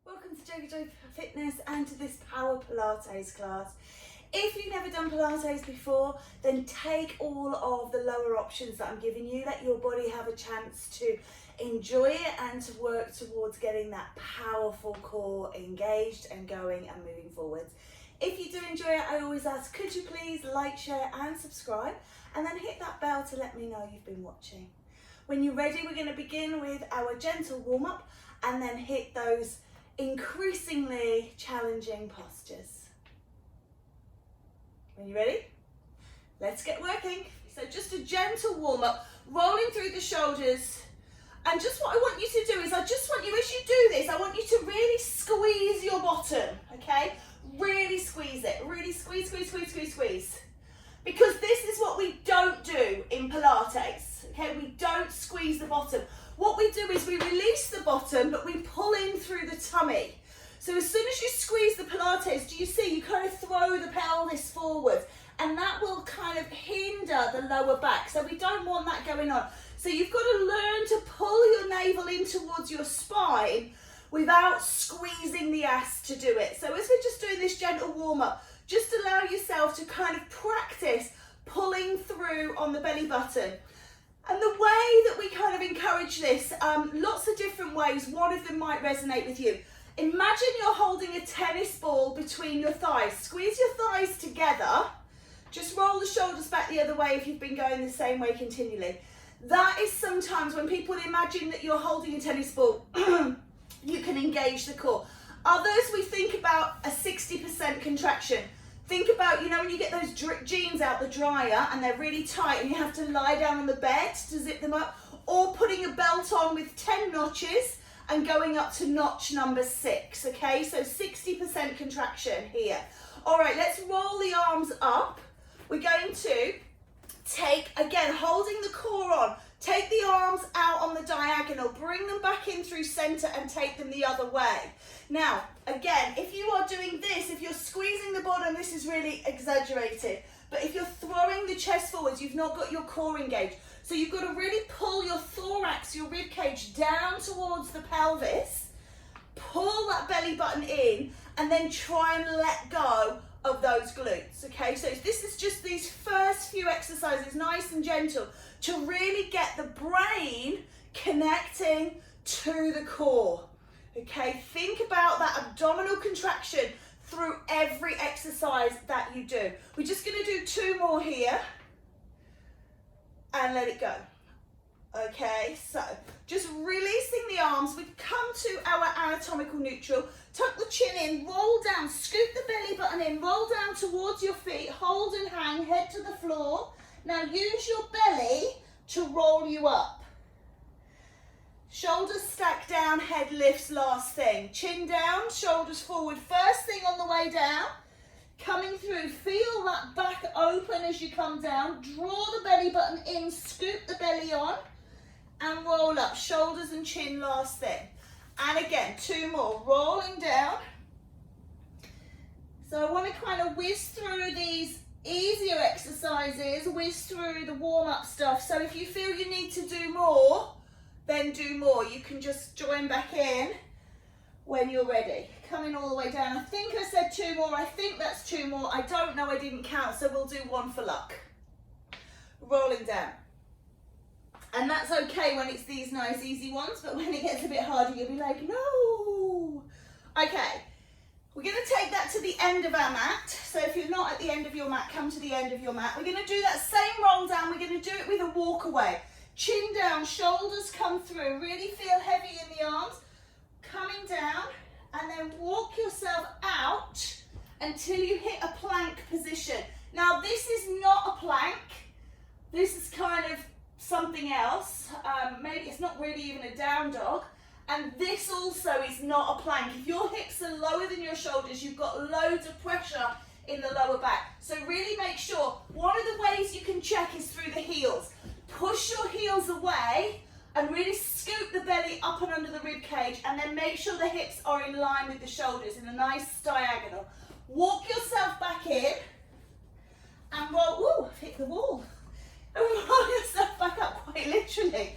Welcome to JoeGa Fitness and to this Power Pilates class. If you've never done Pilates before, then take all of the lower options that I'm giving you. Let your body have a chance to enjoy it and to work towards getting that powerful core engaged and going and moving forwards. If you do enjoy it, I always ask, could you please like, share and subscribe, and then hit that bell to let me know you've been watching. When you're ready, we're going to begin with our gentle warm-up and then hit those increasingly challenging postures. When you're ready, let's get working. So just a gentle warm-up, rolling through the shoulders. And just what I want you to do is, I just want you, as you do this, I want you to really squeeze your bottom, okay? Really squeeze it, really squeeze, squeeze, squeeze, squeeze, squeeze. Because this is what we don't do in Pilates, okay? We don't squeeze the bottom. What we do is we release the bottom, but we pull in through the tummy. So as soon as you squeeze the Pilates, do you see, you kind of throw the pelvis forward, and that will kind of hinder the lower back. So we don't want that going on. So you've got to learn to pull your navel in towards your spine without squeezing the ass to do it. So as we're just doing this gentle warm-up, just allow yourself to kind of practice pulling through on the belly button. And the way that we kind of encourage this, lots of different ways. One of them might resonate with you. Imagine you're holding a tennis ball between your thighs. Squeeze your thighs together. Just roll the shoulders back the other way if you've been going the same way continually. That is sometimes when people imagine that you're holding a tennis ball, you can engage the core. Others, we think about a 60% contraction. Think about, you know, when you get those jeans out the dryer and they're really tight and you have to lie down on the bed to zip them up, or putting a belt on with 10 notches and going up to notch number 6, okay? So 60% contraction here. All right, let's roll the arms up. We're going to take, again, holding the core on, take the arms out on the diagonal, bring them back in through center and take them the other way. Now, again, if you are doing this, if you're squeezing the bottom, this is really exaggerated. But if you're throwing the chest forwards, you've not got your core engaged. So you've got to really pull your thorax, your rib cage down towards the pelvis, pull that belly button in, and then try and let go of those glutes, okay? So this is just these first few exercises, nice and gentle, to really get the brain connecting to the core, okay? Think about that abdominal contraction through every exercise that you do. We're just gonna do 2 more here and let it go. Okay, so just releasing the arms, we come to our anatomical neutral, tuck the chin in, roll down, scoop the belly button in, roll down towards your feet, hold and hang, head to the floor. Now use your belly to roll you up. Shoulders stack down, head lifts last thing. Chin down, shoulders forward, first thing on the way down. Coming through, feel that back open as you come down, draw the belly button in, scoop the belly on, and roll up, shoulders and chin last thing. And again, 2 more, rolling down. So I want to kind of whiz through these easier exercises, whiz through the warm-up stuff. So if you feel you need to do more, then do more. You can just join back in when you're ready. Coming all the way down. I think I said 2 more. I think that's 2 more. I don't know, I didn't count, so we'll do 1 for luck. Rolling down. And that's okay when it's these nice easy ones, but when it gets a bit harder, you'll be like, no. Okay, we're gonna take that to the end of our mat. So if you're not at the end of your mat, come to the end of your mat. We're gonna do that same roll down. We're gonna do it with a walk away. Chin down, shoulders come through. Really feel heavy in the arms. Coming down, and then walk yourself out until you hit a plank position. Now this is not a plank. This is kind of something else. Maybe it's not really even a down dog. And this also is not a plank. If your hips are lower than your shoulders, you've got loads of pressure in the lower back. So really make sure, one of the ways you can check is through the heels. Push your heels away and really scoop the belly up and under the rib cage, and then make sure the hips are in line with the shoulders in a nice diagonal. Walk yourself back in and roll, ooh, I've hit the wall. And roll yourself back up, quite literally.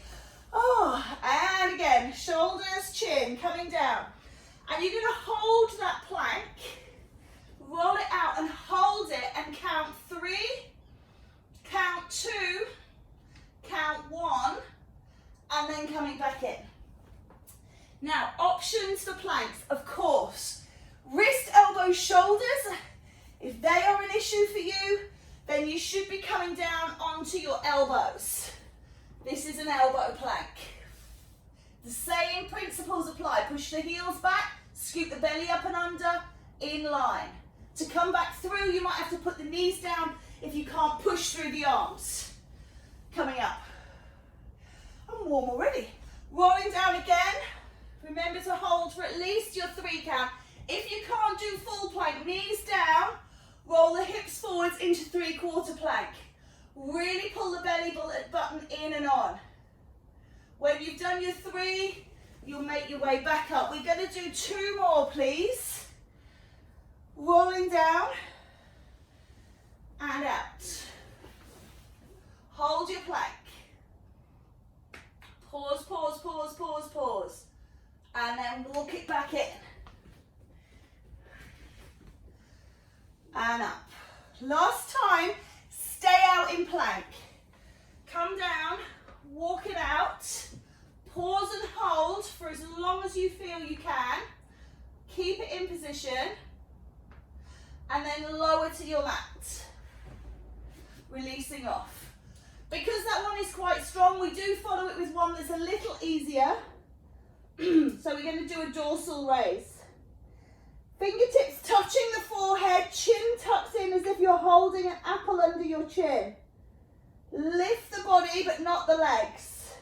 Oh, and again, shoulders, chin, coming down. And you're going to hold that plank, roll it out and hold it and count 3, count 2, count 1, and then coming back in. Now, options for planks, of course. Wrist, elbows, shoulders. If they are an issue for you, then you should be coming down onto your elbows. This is an elbow plank. The same principles apply. Push the heels back, scoop the belly up and under, in line. To come back through, you might have to put the knees down if you can't push through the arms. Coming up. I'm warm already. Rolling down again. Remember to hold for at least your 3 count. If you can't do full plank, knees down, roll the hips forwards into 3/4 plank. Really pull the belly button in and on. When you've done your 3, you'll make your way back up. We're going to do 2 more, please. Rolling down and out. Hold your plank. Pause, pause, pause, pause, pause. And then walk it back in. And up. Last time, stay out in plank. Come down, walk it out. Pause and hold for as long as you feel you can. Keep it in position. And then lower to your mat. Releasing off. Because that one is quite strong, we do follow it with one that's a little easier. So we're going to do a dorsal raise. Fingertips touching the forehead, chin tucked in as if you're holding an apple under your chin. Lift the body but not the legs.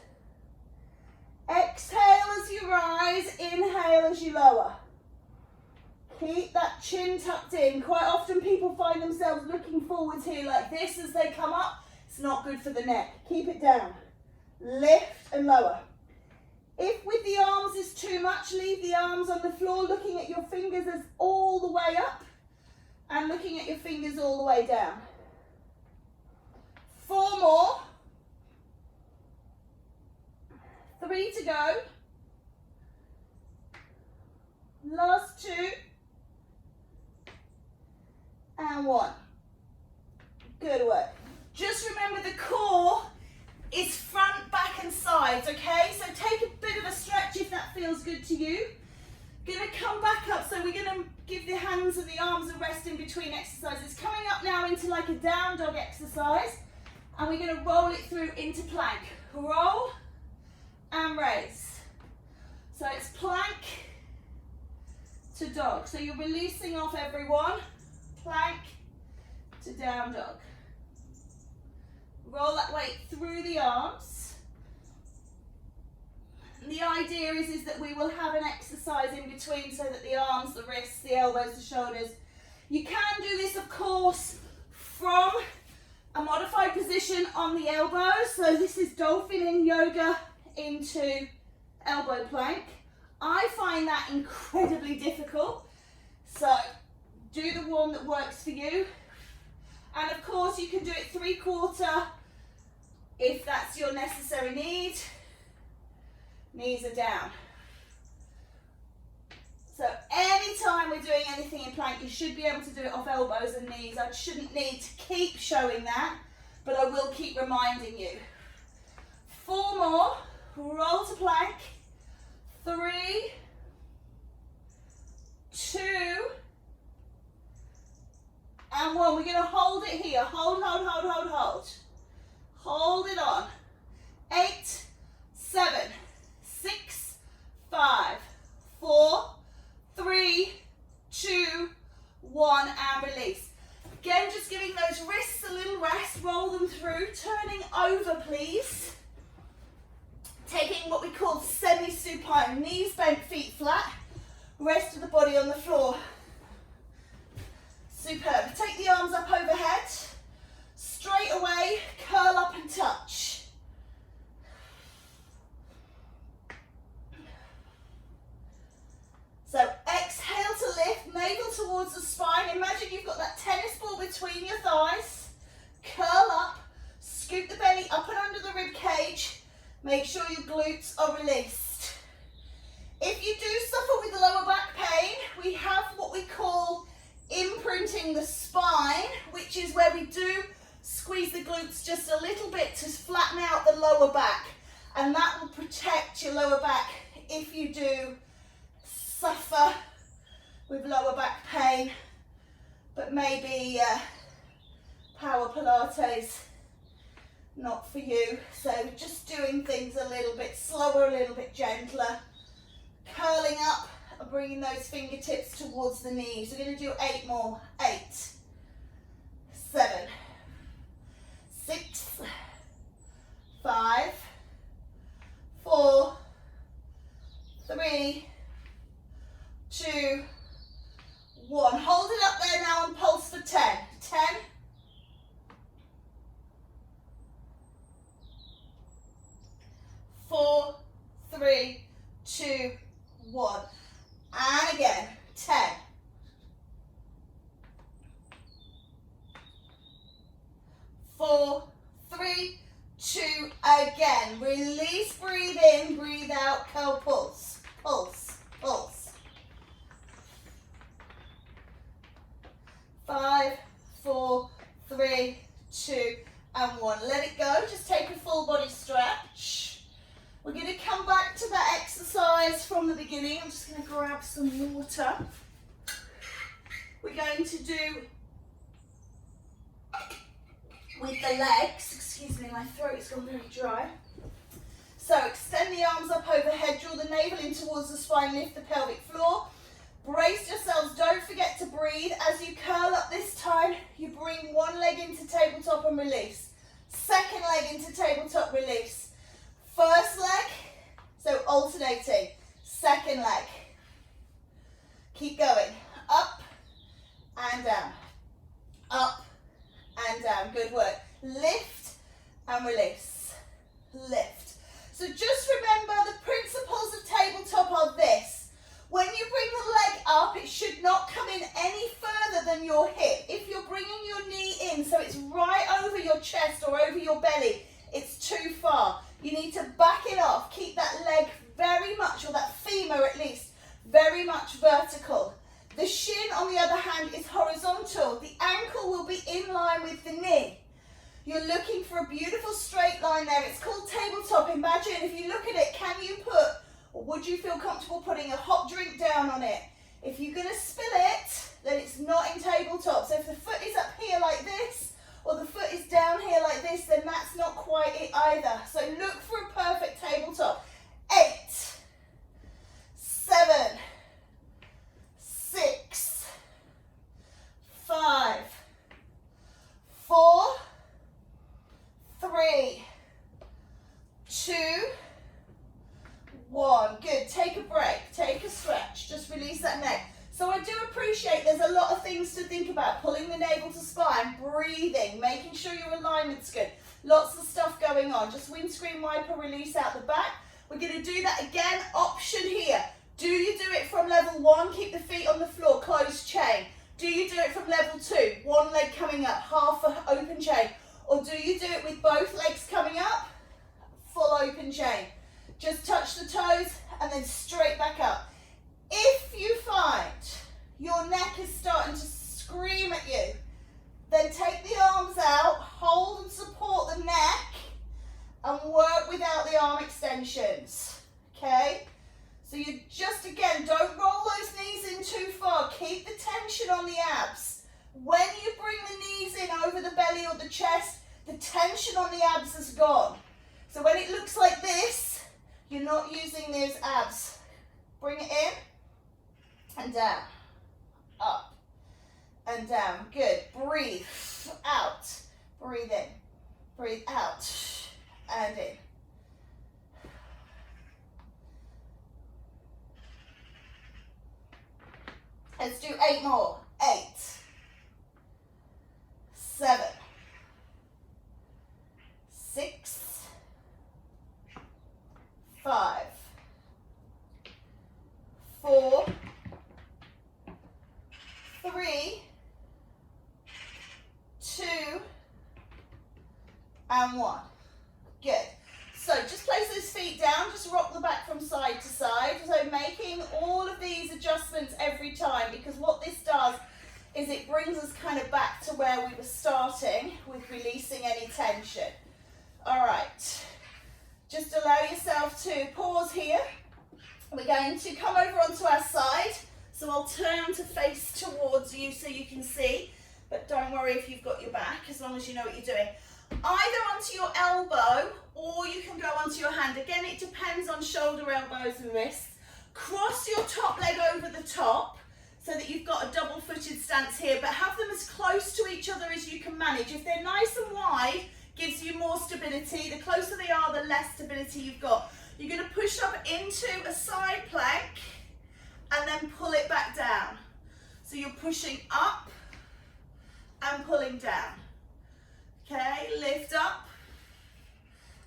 Exhale as you rise, inhale as you lower. Keep that chin tucked in. Quite often people find themselves looking forwards here like this as they come up. It's not good for the neck. Keep it down. Lift and lower. If with the arms is too much, leave the arms on the floor, looking at your fingers as all the way up and looking at your fingers all the way down. 4 more. 3 to go. Last 2. And 1. Good work. Just remember the core is front, back and sides, okay? So take a bit of a stretch if that feels good to you. Gonna come back up, so we're gonna give the hands and the arms a rest in between exercises. Coming up now into like a down dog exercise, and we're gonna roll it through into plank. Roll and raise. So it's plank to dog. So you're releasing off everyone. Plank to down dog. Roll that weight through the arms. And the idea is that we will have an exercise in between so that the arms, the wrists, the elbows, the shoulders. You can do this, of course, from a modified position on the elbows. So this is Dolphining yoga into elbow plank. I find that incredibly difficult. So do the one that works for you. And of course you can do it 3/4 if that's your necessary need. Knees are down. So anytime we're doing anything in plank, you should be able to do it off elbows and knees. I shouldn't need to keep showing that, but I will keep reminding you. 4 more. Roll to plank. 3, 2, and 1. We're going to hold it here. Hold, hold, hold, hold, hold. Hold it on. 8, 7, 6, 5, 4, 3, 2, 1, and release. Again, just giving those wrists a little rest. Roll them through. Turning over, please. Taking what we call semi-supine. Knees bent, feet flat. Rest of the body on the floor. Superb. Take the arms up overhead. Straight away, curl up and touch. So exhale to lift, navel towards the spine. Imagine you've got that tennis ball between your thighs. Curl up, scoop the belly up and under the rib cage. Make sure your glutes are released. If you do suffer with lower back Imprinting the Spine, which is where we do squeeze the glutes just a little bit to flatten out the lower back, and that will protect your lower back if you do suffer with lower back pain, but maybe power Pilates not for you. So just doing things a little bit slower, a little bit gentler, curling up and bringing those fingertips towards the knees. We're going to do 8 more. 8, 7, 6, 5, 4, 3, 2, 1. Hold it up there now and pulse for 10. 10, 4, 3, 2, 1. And again, 10. 4, 3, 2, again. Release, breathe in, breathe out, curl, pulse, pulse, pulse. 5, 4, 3, 2, and 1. Let it go. Just take a full body stretch. We're going to come back to that exercise from the beginning. I'm just going to grab some water. We're going to do with the legs. Excuse me, my throat's gone very dry. So extend the arms up overhead, draw the navel in towards the spine, lift the pelvic floor. Brace yourselves, don't forget to breathe. As you curl up this time, you bring one leg into tabletop and release. Second leg into tabletop, release. First leg, so alternating. Second leg. Keep going. Up and down. Up and down. Good work. Lift and release. Lift. So just remember the principles of tabletop are this. When you bring the leg up, it should not come in any further than your hip. If you're bringing your knee in so it's right over your chest or over your belly, it's too far. You need to back it off. Keep that leg very much, or that femur at least, very much vertical. The shin, on the other hand, is horizontal. The ankle will be in line with the knee. You're looking for a beautiful straight line there. It's called tabletop. Imagine if you look at it, can you put, or would you feel comfortable putting a hot drink down on it? If you're going to spill it, then it's not in tabletop. So if the foot is up here like this, or the foot is down here like this, then that's not quite it either. So look for a perfect tabletop. 8, 7, 6, 5, 4, 3, 2, 1. Good. Take a break. Take a stretch. Just release that neck. So I do appreciate there's a lot of things to think about. Pulling the navel to spine, breathing, making sure your alignment's good. Lots of stuff going on. Just windscreen wiper, release out the back. We're going to do that again. Option here. Do you do it from level 1? Keep the feet on the floor, closed chain. Do you do it from level 2? One leg coming up, half a open chain. Or do you do it with both legs coming up? Full open chain. Just touch the toes and then straight back up. If you find your neck is starting to scream at you, then take the arms out, hold and support the neck, and work without the arm extensions, okay? So you just, again, don't roll those knees in too far. Keep the tension on the abs. When you bring the knees in over the belly or the chest, the tension on the abs is gone. So when it looks like this, you're not using those abs. Bring it in. And down, up, and down. Good. Breathe out, breathe in, breathe out, and in. Let's do 8 more. 8, 7, 6, 5, 4, 3, 2, and 1. Good. So just place those feet down, just rock the back from side to side. So making all of these adjustments every time, because what this does is it brings us kind of back to where we were starting with releasing any tension. All right, just allow yourself to pause here. We're going to come over onto our side, so I'll turn to face towards you so you can see, but don't worry if you've got your back, as long as you know what you're doing. Either onto your elbow, or you can go onto your hand. Again, it depends on shoulder, elbows and wrists. Cross your top leg over the top, so that you've got a double-footed stance here, but have them as close to each other as you can manage. If they're nice and wide, gives you more stability. The closer they are, the less stability you've got. You're going to push up into a side plank and then pull it back down. So you're pushing up and pulling down. Okay, lift up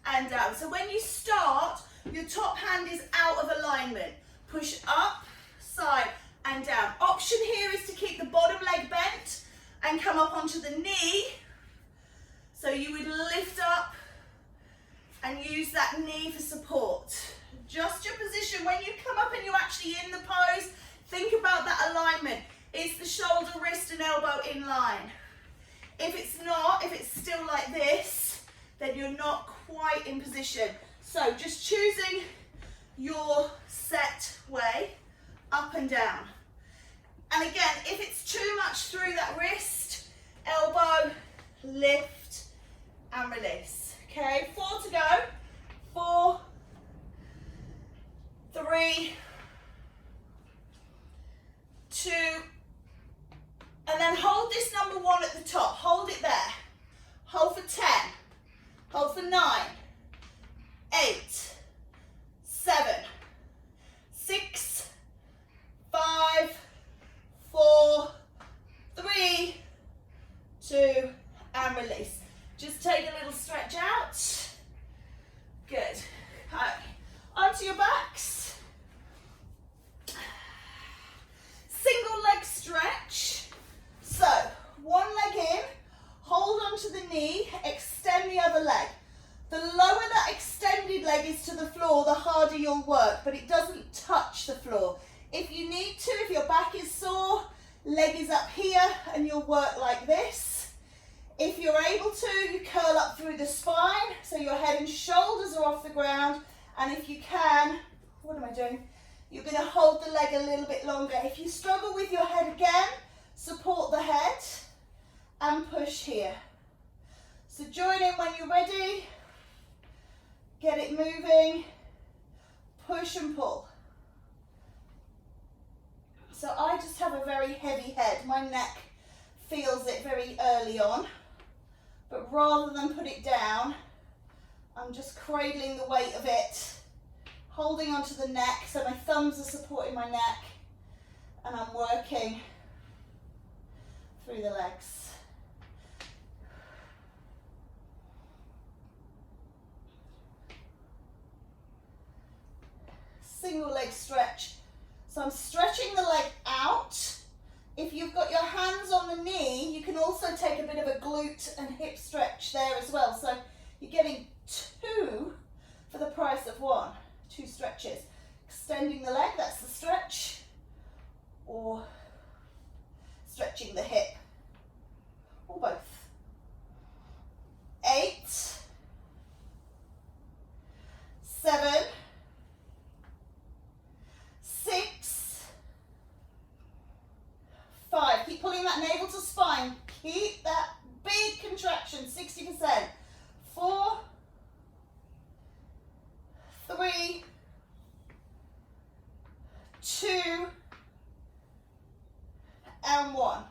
and down. So when you start, your top hand is out of alignment. Push up, side, and down. Option here is to keep the bottom leg bent and come up onto the knee. So you would lift up and use that knee for support. Adjust your position. When you come up and you're actually in the pose, think about that alignment. Is the shoulder, wrist and elbow in line? If it's not, if it's still like this, then you're not quite in position. So just choosing your set way, up and down. And again, if it's too much through that wrist, elbow, lift and release. Okay, 4 to go. 4, 3, 2, and then hold this number 1 at the top. Hold it there. Hold for 10. Hold for 9, 8, 7, 6, 5, 4, 3, 2, and release. Just take a little stretch out. Good. Okay. Onto your backs. Single leg stretch. So, one leg in, hold onto the knee, extend the other leg. The lower that extended leg is to the floor, the harder you'll work, but it doesn't touch the floor. If you need to, if your back is sore, leg is up here and you'll work like this. If you're able to, you curl up through the spine, so your head and shoulders are off the ground. And if you can, what am I doing? You're going to hold the leg a little bit longer. If you struggle with your head again, support the head and push here. So join in when you're ready. Get it moving. Push and pull. So I just have a very heavy head. My neck feels it very early on. But rather than put it down, I'm just cradling the weight of it, holding onto the neck, so my thumbs are supporting my neck, and I'm working through the legs. Single leg stretch. So I'm stretching the leg out. If you've got your hands on the knee, you can also take a bit of a glute and hip stretch there as well. So you're getting 2 for the price of 1. 2 stretches. Extending the leg, that's the stretch, or stretching the hip, or both. 8, 7, 6, 5. Keep pulling that navel to spine. Keep that big contraction, 60%. 4, 3, 2, and 1.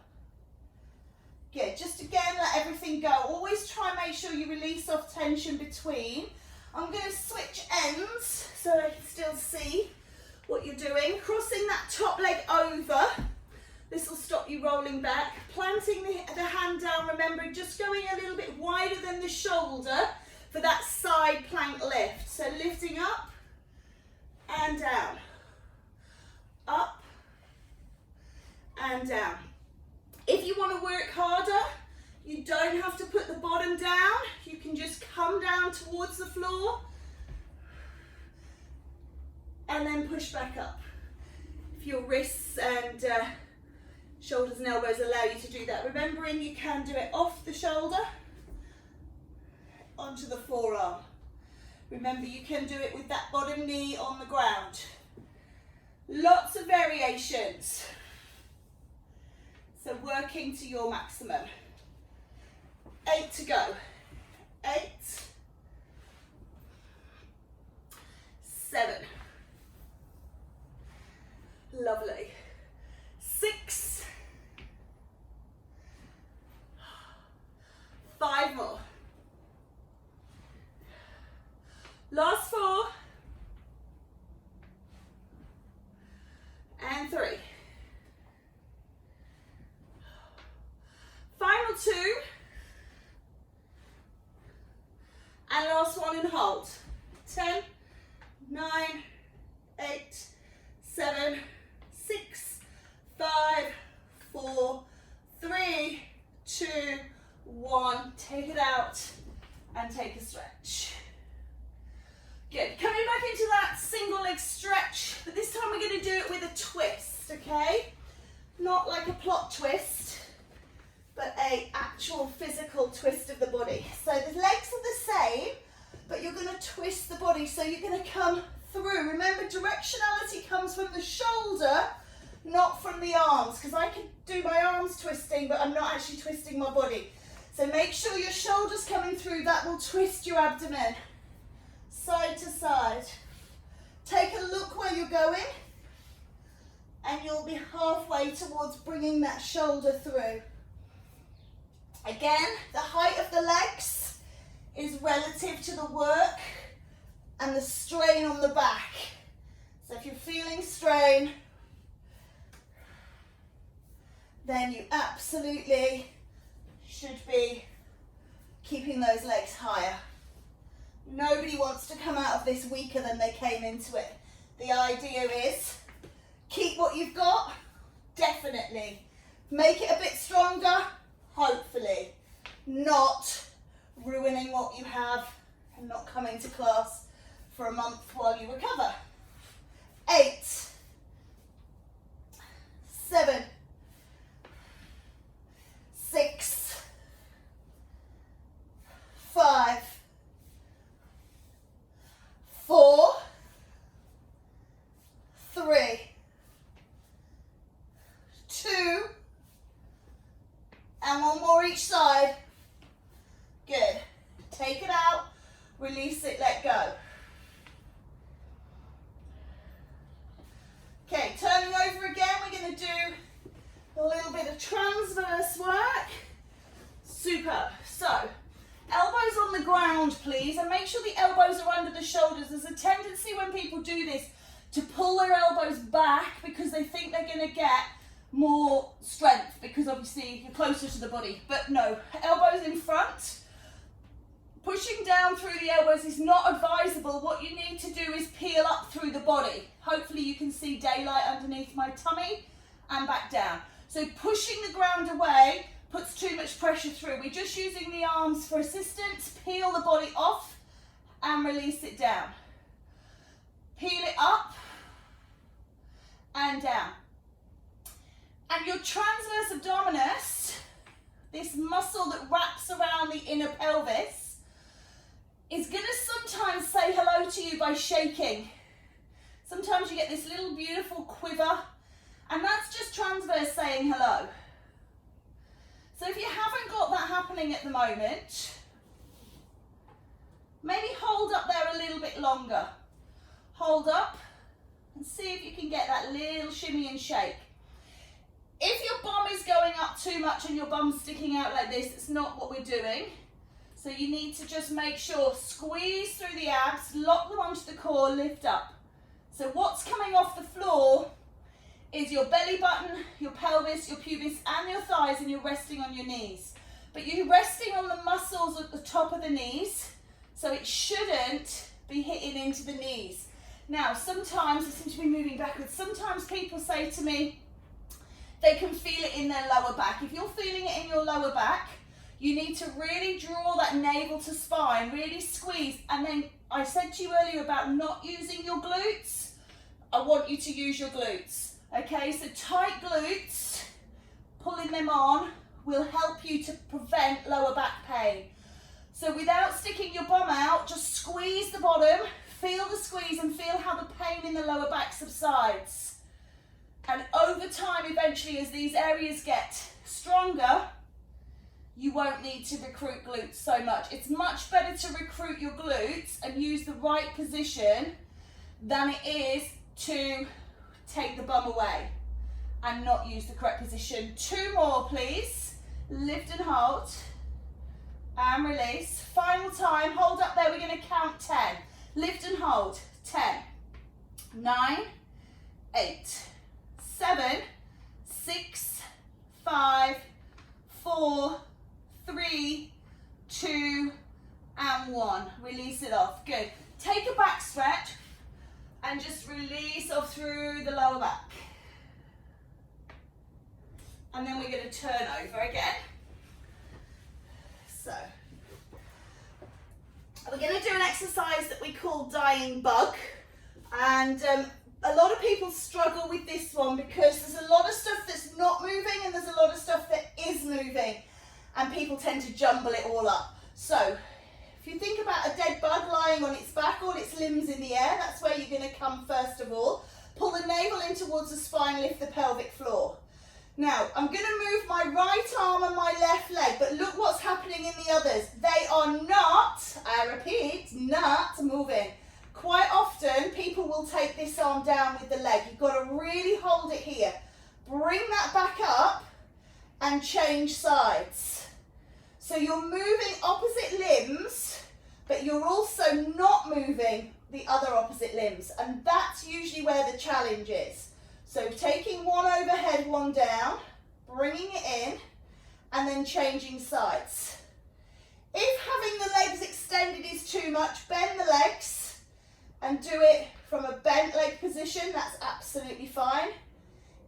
Good. Just again, let everything go. Always try and make sure you release off tension between. I'm going to switch ends so I can still see what you're doing. Crossing that top leg over. This will stop you rolling back. Planting the hand down. Remember, just going a little bit wider than the shoulder for that side plank lift. So lifting up and down. Up and down. If you want to work harder, you don't have to put the bottom down. You can just come down towards the floor and then push back up. If your wrists and Shoulders and elbows allow you to do that. Remembering you can do it off the shoulder, onto the forearm. Remember you can do it with that bottom knee on the ground. Lots of variations. So working to your maximum. 8 to go. 8, 7. Lovely. 6. 5 more. Last 4. And 3. Final 2. And last one and hold. 10, 9, 8, 7, 6, 5, 4, 3, 2, 1. Take it out and take a stretch. Good. Coming back into that single leg stretch, but this time we're going to do it with a twist, okay? Not like a plot twist, but a actual physical twist of the body. So the legs are the same, but you're going to twist the body. So you're going to come through. Remember, directionality comes from the shoulder, not from the arms, because I can do my arms twisting, but I'm not actually twisting my body. So make sure your shoulder's coming through. That will twist your abdomen. Side to side. Take a look where you're going, and you'll be halfway towards bringing that shoulder through. Again, the height of the legs is relative to the work and the strain on the back. So if you're feeling strain, then you absolutely should be keeping those legs higher. Nobody wants to come out of this weaker than they came into it. The idea is keep what you've got, definitely. Make it a bit stronger, hopefully. Not ruining what you have and not coming to class for a month while you recover. 8, 7, 6, 5, 4, 3, 2, and one more each side. Good. Take it out, release it, let go. Okay, turning over again, we're going to do a little bit of transverse work. Superb. So, elbows on the ground, please, and make sure the elbows are under the shoulders. There's a tendency when people do this to pull their elbows back because they think they're going to get more strength because obviously you're closer to the body. But no, elbows in front. Pushing down through the elbows is not advisable. What you need to do is peel up through the body. Hopefully you can see daylight underneath my tummy and back down. So pushing the ground away puts too much pressure through. We're just using the arms for assistance. Peel the body off and release it down. Peel it up and down. And your transverse abdominus, this muscle that wraps around the inner pelvis, is going to sometimes say hello to you by shaking. Sometimes you get this little beautiful quiver, and that's just transverse saying hello. So if you haven't got that happening at the moment, maybe hold up there a little bit longer. Hold up and see if you can get that little shimmy and shake. If your bum is going up too much and your bum's sticking out like this, it's not what we're doing. So you need to just make sure, squeeze through the abs, lock them onto the core, lift up. So what's coming off the floor is your belly button, your pelvis, your pubis and your thighs, and you're resting on your knees. But you're resting on the muscles at the top of the knees, so it shouldn't be hitting into the knees. Now, sometimes, I seem to be moving backwards, sometimes people say to me, they can feel it in their lower back. If you're feeling it in your lower back, you need to really draw that navel to spine, really squeeze. And then I said to you earlier about not using your glutes. I want you to use your glutes. Okay, so tight glutes, them on will help you to prevent lower back pain. So without sticking your bum out, just squeeze the bottom, feel the squeeze and feel how the pain in the lower back subsides. And over time, eventually, as these areas get stronger, you won't need to recruit glutes so much. It's much better to recruit your glutes and use the right position than it is to take the bum away and not use the correct position. 2 more, please. Lift and hold. And release. Final time. Hold up there. We're going to count 10. Lift and hold. 10, 9, 8, 7, 6, 5, 4, 3, 2, and 1. Release it off. Good. Take a back stretch and just release off through the lower back. And then we're going to turn over again. So, we're going to do an exercise that we call dying bug. And a lot of people struggle with this one because there's a lot of stuff that's not moving and there's a lot of stuff that is moving. And people tend to jumble it all up. So, if you think about a dead bug lying on its back, all its limbs in the air, that's where you're going to come first of all. Pull the navel in towards the spine, lift the pelvic floor. Now, I'm going to move my right arm and my left leg, but look what's happening in the others. They are not, I repeat, not moving. Quite often, people will take this arm down with the leg. You've got to really hold it here. Bring that back up and change sides. So you're moving opposite limbs, but you're also not moving the other opposite limbs. And that's usually where the challenge is. So taking one overhead, one down, bringing it in, and then changing sides. If having the legs extended is too much, bend the legs and do it from a bent leg position. That's absolutely fine.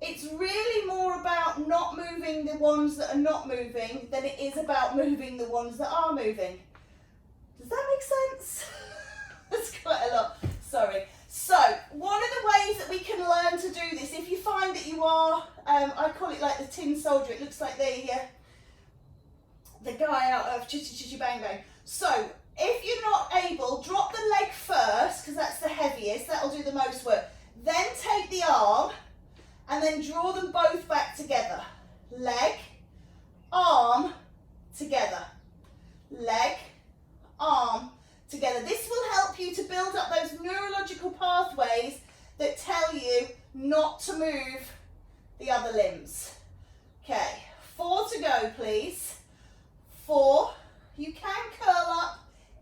It's really more about not moving the ones that are not moving than it is about moving the ones that are moving. Does that make sense? That's quite a lot. Sorry. So, one of the ways that we can learn to do this, if you find that you are, I call it like the tin soldier, it looks like the guy out of Chitty Chitty Bang Bang. So, if you're not able, drop the leg first, because that's the heaviest, that'll do the most work. Then take the arm, and then draw them both back together. Leg, arm, together. Leg, arm, together. This will help you to build up those neurological pathways that tell you not to move the other limbs. Okay, 4 to go, please. 4. You can curl up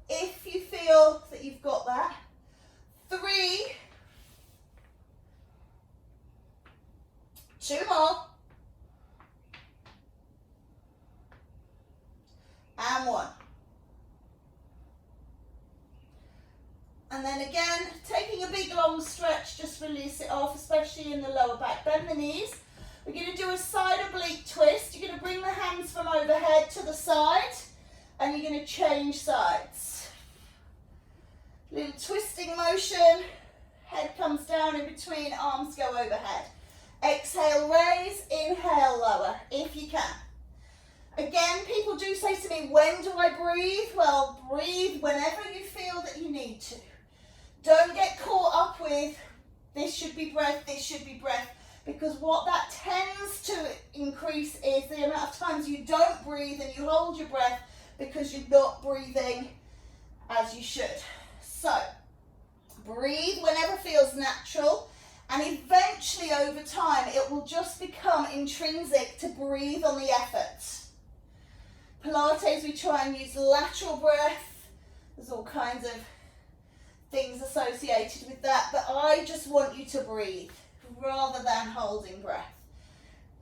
if you feel that you've got that. 3. 2 more. And 1. And then again, taking a big long stretch, just release it off, especially in the lower back. Bend the knees. We're going to do a side oblique twist. You're going to bring the hands from overhead to the side, and you're going to change sides. Little twisting motion. Head comes down in between, arms go overhead. Exhale, raise, inhale, lower, if you can. Again, people do say to me, when do I breathe? Well, breathe whenever you feel that you need to. Don't get caught up with, this should be breath, this should be breath, because what that tends to increase is the amount of times you don't breathe and you hold your breath because you're not breathing as you should. So, breathe whenever feels natural. And eventually, over time, it will just become intrinsic to breathe on the effort. Pilates, we try and use lateral breath. There's all kinds of things associated with that, but I just want you to breathe rather than holding breath.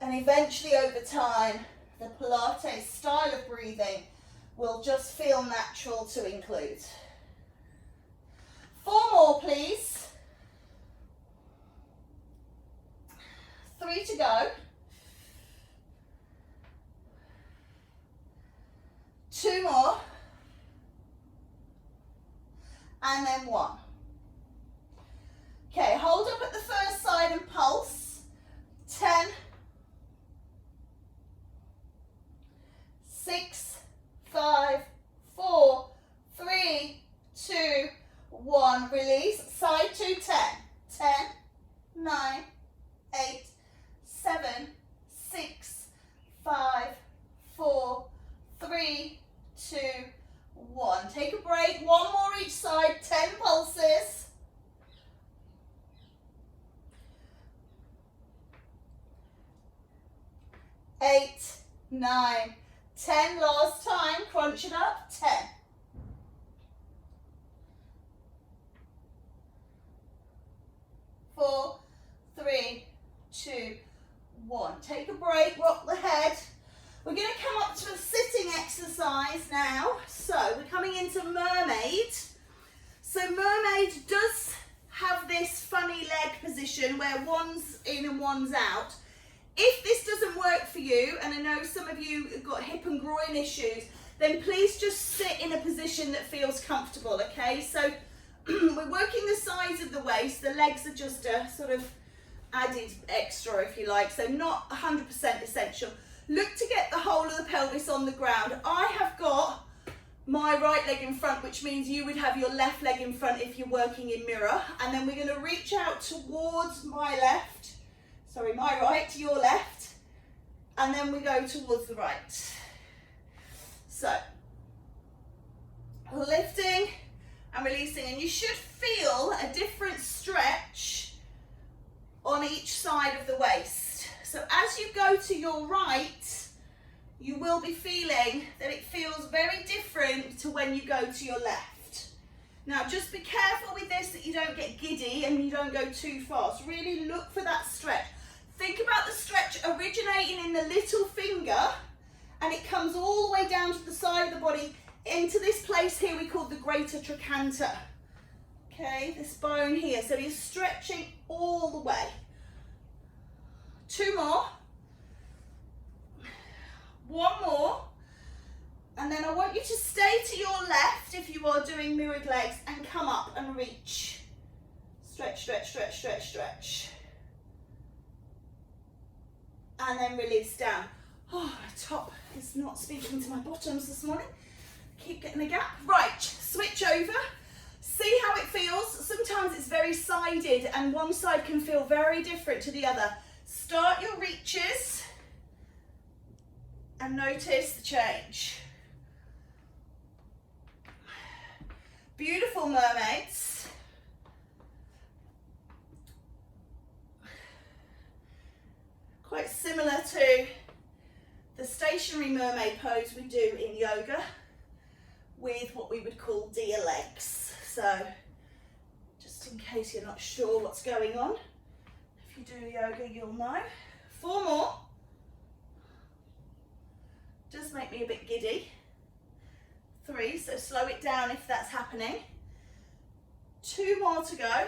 And eventually, over time, the Pilates style of breathing will just feel natural to include. 4 more, please. 3 to go. 2 more. And then 1. Okay, hold up at the first side and pulse. 10, 8, 9, 10. Last time, crunch it up, 10. 4, 3, 2, 1. Take a break, rock the head. We're going to come up to a sitting exercise now. So we're coming into Mermaid. So Mermaid does have this funny leg position where one's in and one's out. If this doesn't work for you, and I know some of you have got hip and groin issues, then please just sit in a position that feels comfortable, okay? So we're working the sides of the waist. The legs are just a sort of added extra, if you like, so not 100% essential. Look to get the whole of the pelvis on the ground. I have got my right leg in front, which means you would have your left leg in front if you're working in mirror. And then we're going to reach out towards my right, your left, and then we go towards the right. So, lifting and releasing, and you should feel a different stretch on each side of the waist. So as you go to your right, you will be feeling that it feels very different to when you go to your left. Now just be careful with this that you don't get giddy and you don't go too fast. Really look for that stretch. Think about the stretch originating in the little finger, and it comes all the way down to the side of the body into this place here we call the greater trochanter. Okay, this bone here. So you're stretching all the way. 2 more. 1 more. And then I want you to stay to your left if you are doing mirrored legs and come up and reach. Stretch, stretch, stretch, stretch, stretch. And then release down. Oh, my top is not speaking to my bottoms this morning. Keep getting a gap. Right, switch over. See how it feels. Sometimes it's very sided and one side can feel very different to the other. Start your reaches and notice the change. Beautiful, mermaids. Quite similar to the stationary mermaid pose we do in yoga with what we would call deer legs. So just in case you're not sure what's going on, if you do yoga you'll know. 4 more. Does make me a bit giddy. 3, so slow it down if that's happening. 2 more to go,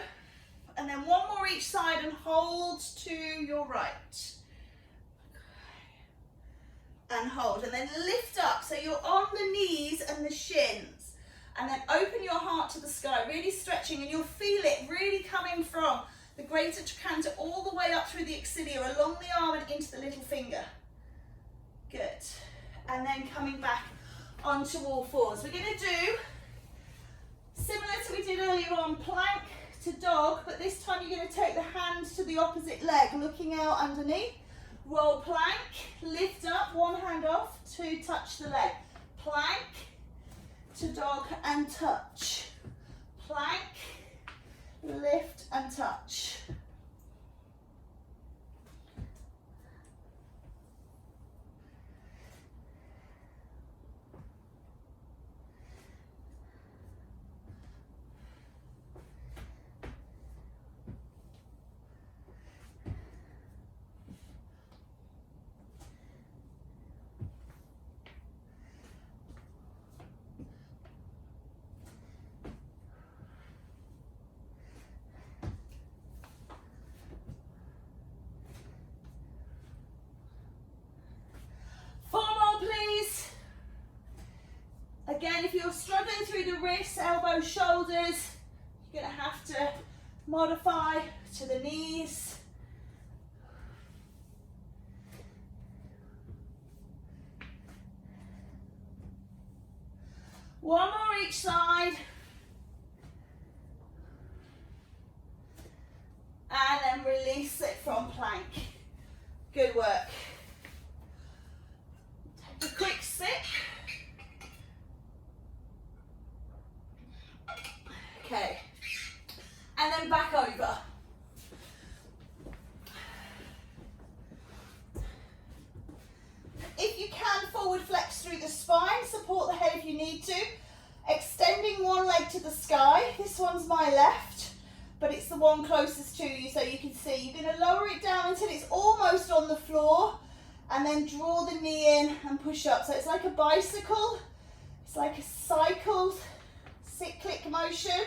and then 1 more each side and hold to your right. And hold, and then lift up so you're on the knees and the shins, and then open your heart to the sky, really stretching, and you'll feel it really coming from the greater trochanter all the way up through the axilla, along the arm and into the little finger. Good. And then coming back onto all fours. We're going to do similar to what we did earlier on, plank to dog, but this time you're going to take the hand to the opposite leg, looking out underneath. Roll plank, lift up, 1 hand off to touch the leg. Plank to dog and touch. Plank, lift and touch. Again, if you're struggling through the wrists, elbows, shoulders, you're going to have to modify to the knees. One more each side. And then release it from plank. Good work. Take a quick sip. Okay, and then back over. through the spine, support the head if you need to. Extending one leg to the sky. This one's my left, but it's the one closest to you so you can see. You're going to lower it down until it's almost on the floor, and then draw the knee in and push up. So it's like a bicycle. It's like a cyclic motion.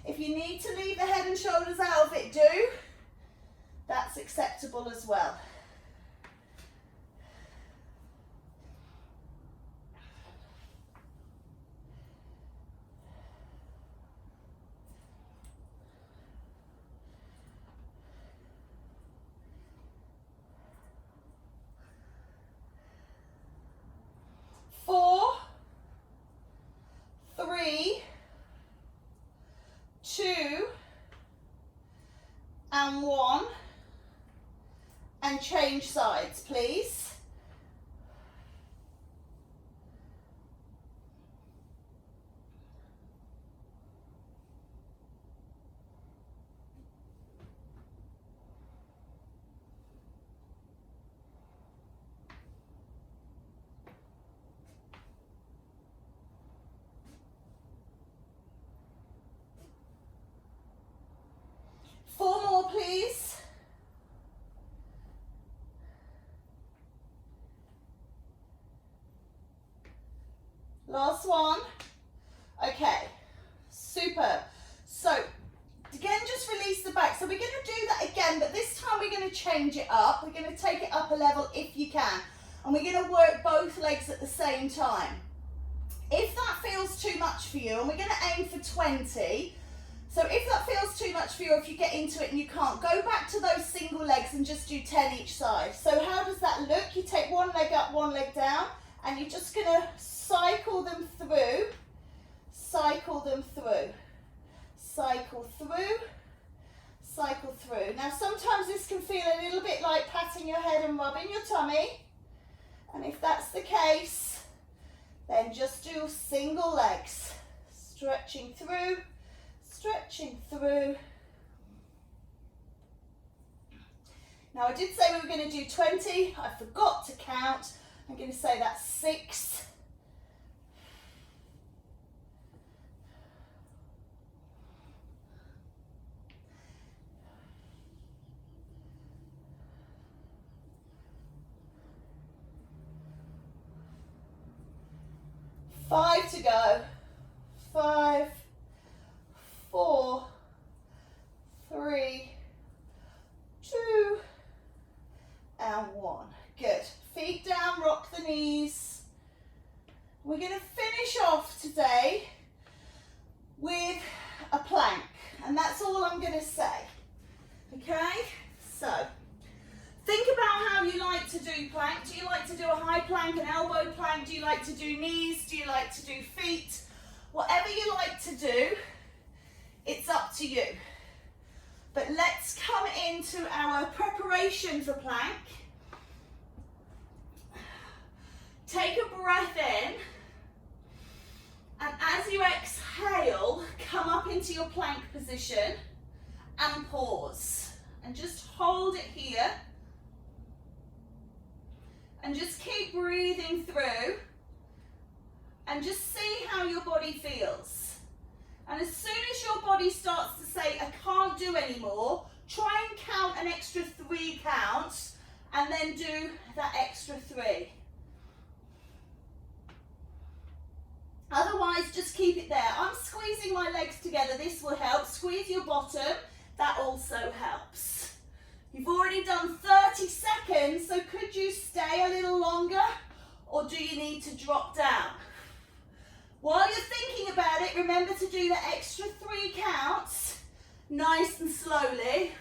If you need to leave the head and shoulders out of it, do. That's acceptable as well. Four, three, two, and one, and change sides, please. Four more, please. Last one. Okay, super. So again, just release the back. So we're going to do that again, but this time we're going to change it up. We're going to take it up a level if you can, and we're going to work both legs at the same time. If that feels too much for you, and we're going to aim for 20. So if that feels too much for you, if you get into it and you can't, go back to those single legs and just do 10 each side. So how does that look? You take one leg up, one leg down, and you're just going to cycle them through, cycle them through, cycle through, cycle through. Now sometimes this can feel a little bit like patting your head and rubbing your tummy, and if that's the case, then just do single legs, stretching through, stretching through. Now I did say we were going to do 20, I forgot to count. I'm going to say that's 6, 5 to go. 5, 4, 3, 2, and 1. Good. Feet down, rock the knees. We're going to finish off today with a plank, and that's all I'm going to say. Okay? So, think about how you like to do plank. Do you like to do a high plank, an elbow plank? Do you like to do knees? Do you like to do feet? Whatever you like to do, it's up to you. But let's come into our preparation for plank. Take a breath in, and as you exhale, come up into your plank position and pause. And just hold it here. And just keep breathing through. And just see how your body feels. And as soon as your body starts to say, I can't do anymore, try and count an extra 3 counts, and then do that extra 3. Otherwise, just keep it there. I'm squeezing my legs together. This will help. Squeeze your bottom. That also helps. You've already done 30 seconds, so could you stay a little longer, or do you need to drop down? While you're thinking about it, remember to do the extra 3 counts, nice and slowly.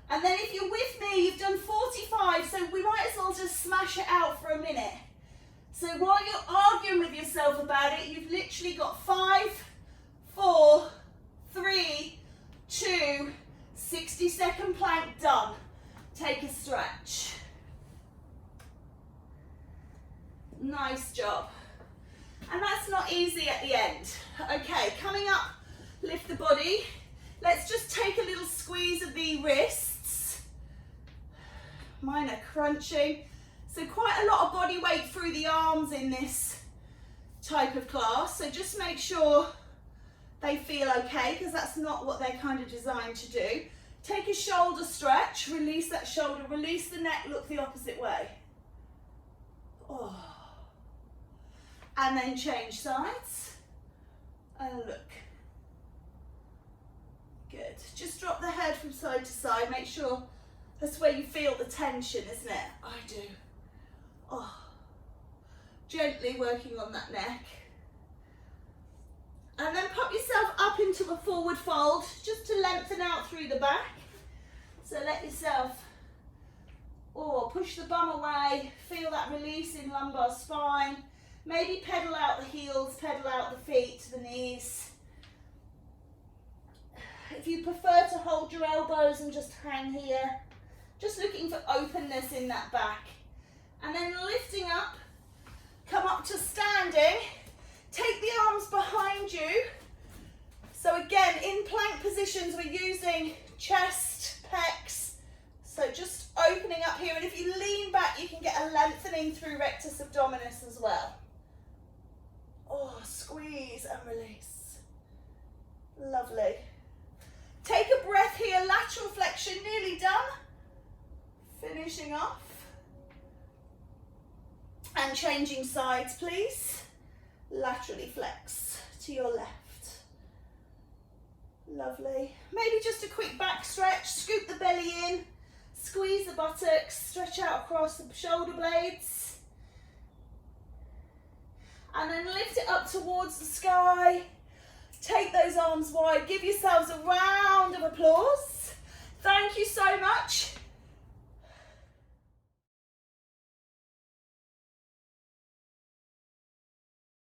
And then if you're with me, you've done 45, so we might as well just smash it out for a minute. So while you're arguing with yourself about it, you've literally got 5, 4, 3, 2, 60-second plank done. Take a stretch. Nice job. And that's not easy at the end. Okay, coming up, lift the body. Let's just take a little squeeze of the wrists. Mine are crunching. So quite a lot of body weight through the arms arms in this type of class, so just make sure they feel okay, because that's not what they're kind of designed to do. Take a shoulder stretch, release that shoulder, release the neck, look the opposite way. Oh. And then change sides and look. Good. Just drop the head from side to side. Make sure that's where you feel the tension, isn't it? I do. Oh. Gently working on that neck. And then pop yourself up into a forward fold, just to lengthen out through the back. So let yourself, push the bum away, feel that release in lumbar spine. Maybe pedal out the heels, pedal out the feet to the knees. If you prefer to hold your elbows and just hang here, just looking for openness in that back. And then lifting up, come up to standing, take the arms behind you. So again, in plank positions, we're using chest, pecs. So just opening up here, and if you lean back, you can get a lengthening through rectus abdominis as well. Oh, squeeze and release. Lovely. Take a breath here, lateral flexion, nearly done. Finishing off. And changing sides, please. Laterally flex to your left. Lovely. Maybe just a quick back stretch, scoop the belly in, squeeze the buttocks, stretch out across the shoulder blades. And then lift it up towards the sky. Take those arms wide. Give yourselves a round of applause. Thank you so much.